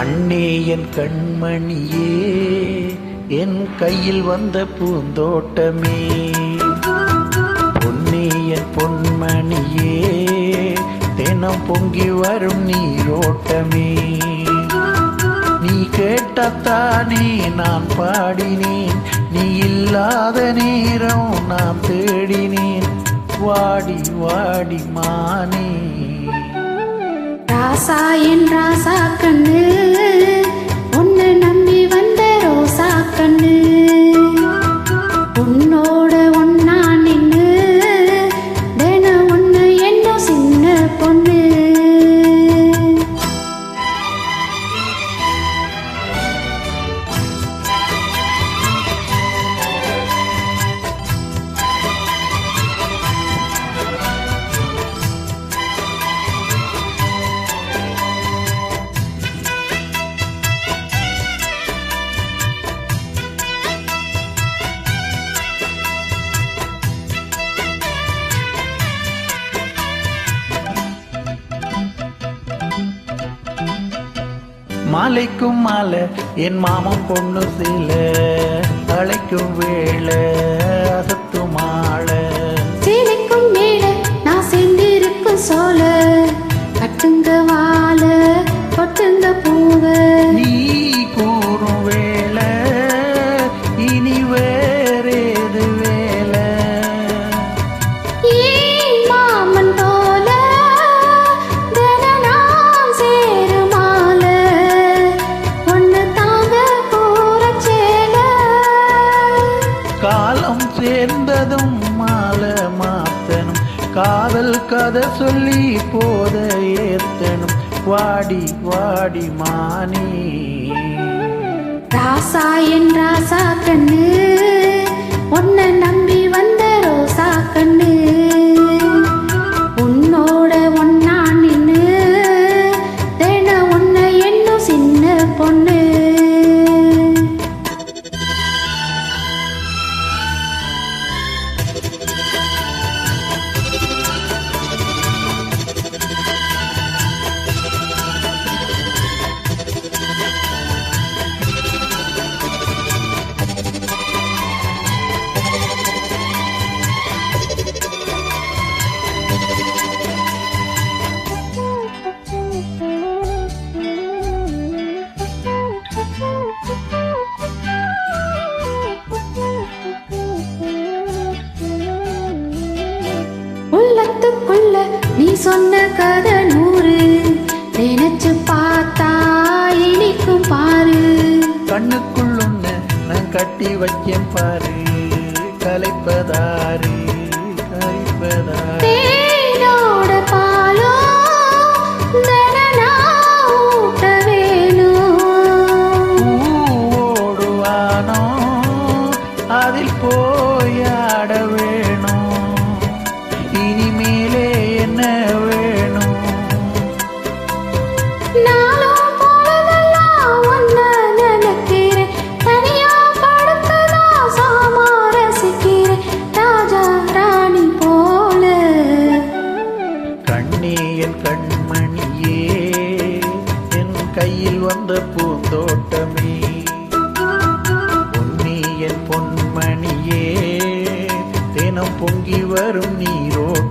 கண்ணே என் கண்மணியே, என் கையில் வந்த பூந்தோட்டமே, பொன்னே என் பொன்மணியே, தினம் பொங்கி வரும் நீரோட்டமே. நீ கேட்டத்தானே நான் பாடினேன், நீ இல்லாத நேரம் நான் தேடினேன், வாடி வாடி மானே. ராசா என் ராசா கண்ணு, உன்னை நம்பி வந்த ரோசா கண்ணு, உன்னோட ஒன்னா நின்னு தினம் ஒன்னு என்ன சின்ன பொண்ணு. மாலைக்கும் மாலை என் மாமன் பொண்ணு சில, அழைக்கும் வேளை அசத்து மாலை, சீலைக்கும் மேல நான் சென்றிருக்கும் சோல, கட்டுங்க வாழ கொட்டுங்க பூவ. நீ கூறும் வேளை இனி வேறேது வேலை, ஏன் மாமன் போல தினம் நான் சேருமால, ஒன்னு தாங்க போற சேல. காலம் சேர்ந்ததும் மாலை மாத்தனும், காதல் கதை சொல்லி போத ஏத்தனும், வாடி வாடி மானே. ராசா என் ராசா கண்ணு, உன்னை நம்பி வந்த ரோசா கண்ணு, உன்னோட ஒன்னா நின்னு தினம் ஒன்ன என்னும் சின்ன பொண்ணு. உள்ளத்துக்குள்ள நீ சொன்ன கதை 100, நினைச்சு பார்த்தா இனிக்கும் பாரு. கண்ணுக்குள் ஒண்ணு நான் கட்டி வைக்கேன் பாரு, கலைப்பதாரு கரைப்பதாரு. தேனோட பாலோ தினம் நான் ஊட்ட வேணும், பூவோடுவானோ அதில் போயாட வேணும், இனிமேலே என்ன வேணும். நாளும் பொழுதெல்லாம் ஒன்ன நினைக்கிறேன், தனியா படுத்ததா சாமா ரசிக்கிறேன், ராஜா ராணி போல. கண்ணே என் கண்மணியே, என் கையில் வந்த பூந்தோட்டமே, பொன்னே என் பொன்மணியே, தினம் பொங்கி வரும் நீரோட்டம்.